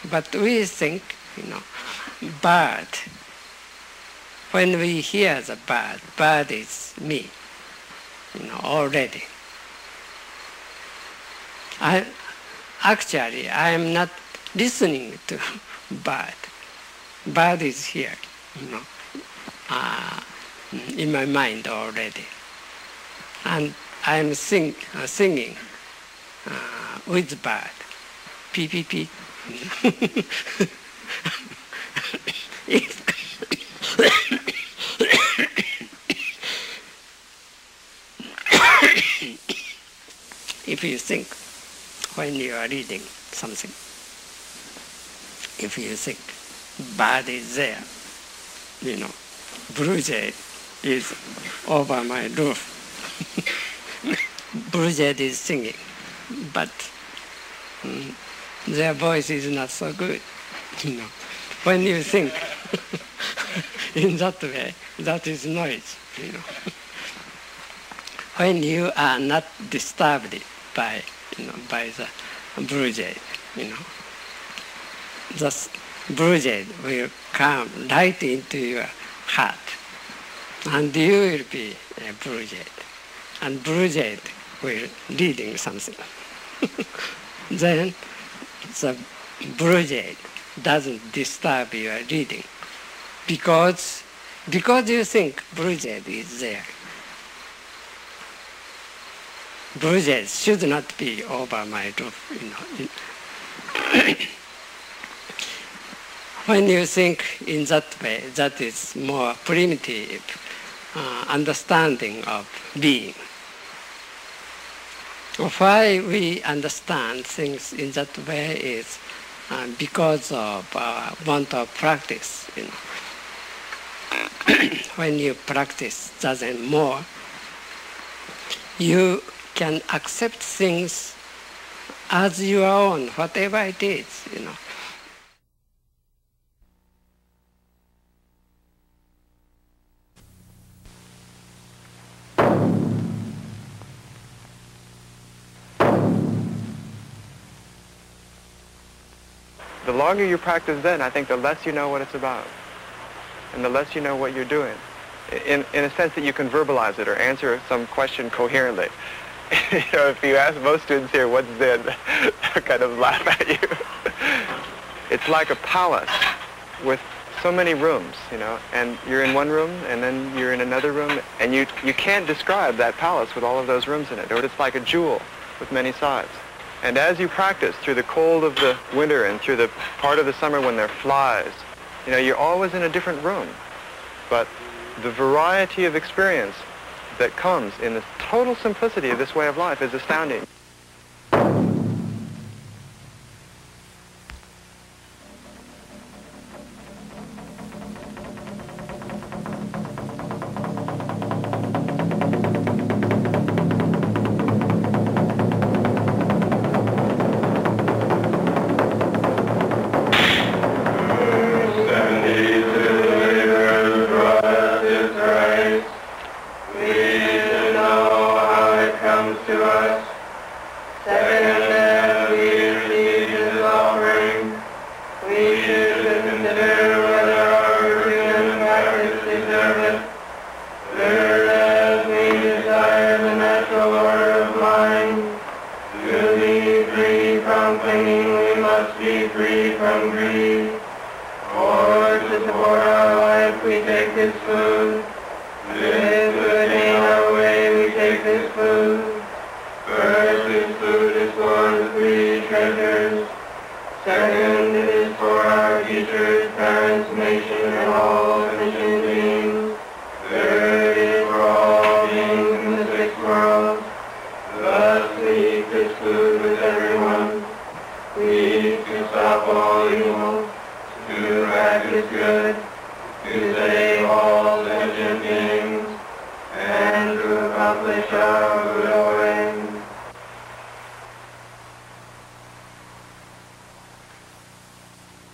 But we think, bird. When we hear the bird, bird is me, already. I am not listening to bird. Bird is here, in my mind already. And I am singing with bird. Pee, pee, pee. If you think when you are reading something, if you think bird is there, blue jay is over my roof. Blue jay is singing, but their voice is not so good. When you think in that way, that is noise. When you are not disturbed by the blue jay, the blue jay will come right into your heart, and you will be a blue jay, and blue jay will reading something. Then the blue jay doesn't disturb your reading because you think blue jay is there. Blue jays should not be over my roof. When you think in that way, that is more primitive understanding of being. Why we understand things in that way is because of want of practice. When you practice Zazen more, you can accept things as your own, whatever it is. The longer you practice Zen, I think the less you know what it's about, and the less you know what you're doing. In a sense that you can verbalize it or answer some question coherently. If you ask most students here, what's Zen, they'll kind of laugh at you. It's like a palace with so many rooms, and you're in one room, and then you're in another room, and you can't describe that palace with all of those rooms in it, or it's like a jewel with many sides. And as you practice through the cold of the winter and through the part of the summer when there are flies, you're always in a different room. But the variety of experience that comes in the total simplicity of this way of life is astounding.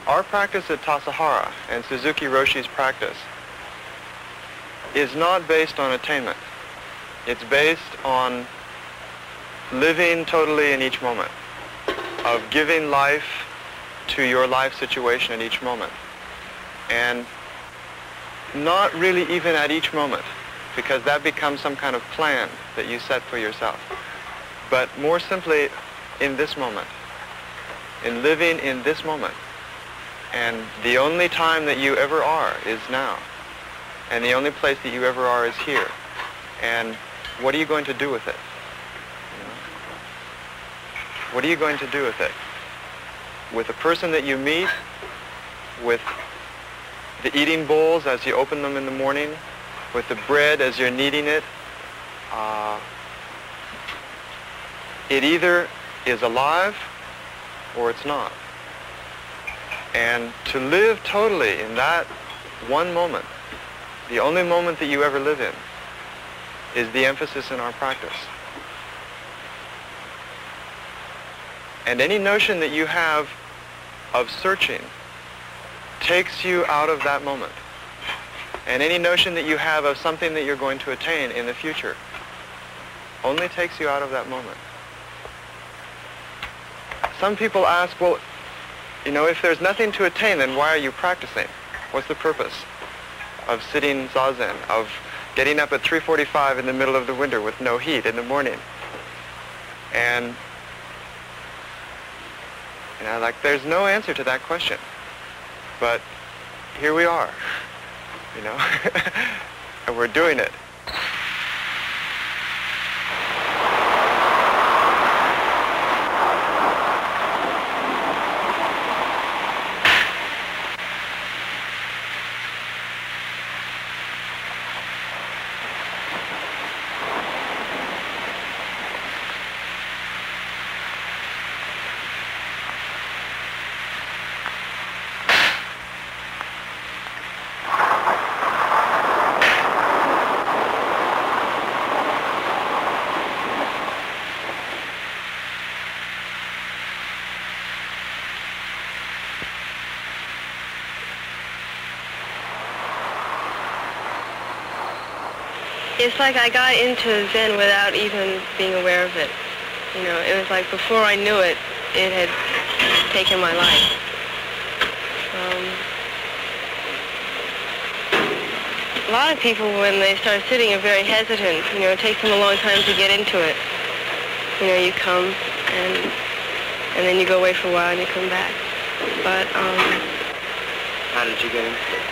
Our practice at Tassajara and Suzuki Roshi's practice is not based on attainment. It's based on living totally in each moment, of giving life to your life situation at each moment. And not really even at each moment, because that becomes some kind of plan that you set for yourself. But more simply, in this moment, in living in this moment. And the only time that you ever are is now. And the only place that you ever are is here. And what are you going to do with it? You know? What are you going to do with it? With the person that you meet, with the eating bowls as you open them in the morning, with the bread as you're kneading it, it either is alive or it's not. And to live totally in that one moment, the only moment that you ever live in, is the emphasis in our practice. And any notion that you have of searching takes you out of that moment. And any notion that you have of something that you're going to attain in the future only takes you out of that moment. Some people ask, well, you know, if there's nothing to attain, then why are you practicing? What's the purpose of sitting zazen, of getting up at 3:45 in the middle of the winter with no heat in the morning? And, you know, like, there's no answer to that question. But here we are, you know, and we're doing it. It's like I got into Zen without even being aware of it. You know, it was like before I knew it, it had taken my life. A lot of people, when they start sitting, are very hesitant. You know, it takes them a long time to get into it. You know, you come and then you go away for a while and you come back. But How did you get into it?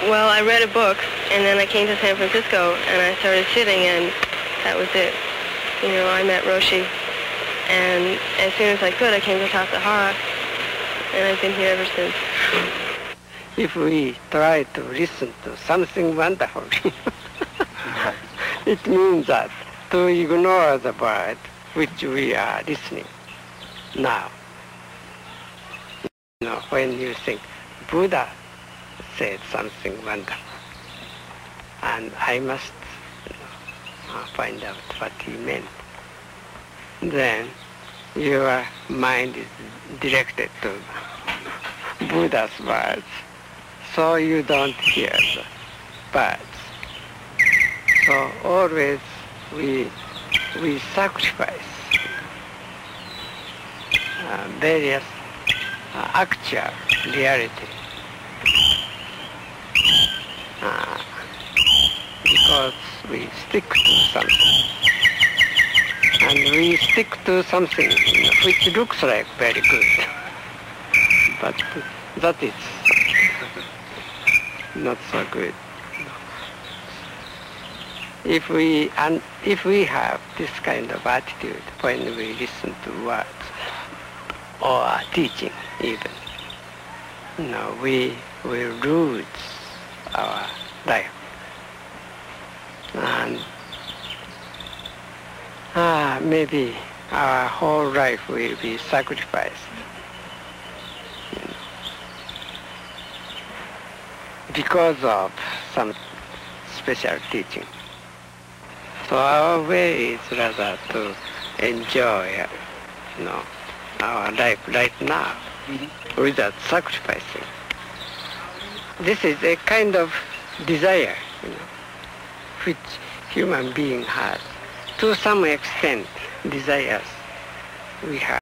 well, I read a book, and then I came to San Francisco, and I started sitting, and that was it. You know, I met Roshi, and as soon as I could, I came to Tassajara, and I've been here ever since. If we try to listen to something wonderful, it means that to ignore the word which we are listening now. You know, when you think Buddha said something wonderful, and I must find out what he meant, then your mind is directed to Buddha's words, so you don't hear the words. So always we sacrifice various actual reality because we stick to something. And we stick to something which looks like very good, but that is not so good. If we have this kind of attitude when we listen to words or teaching even, we will lose our life. And maybe our whole life will be sacrificed because of some special teaching. So our way is rather to enjoy our life right now without sacrificing. This is a kind of desire which human being has. To some extent, desires we have.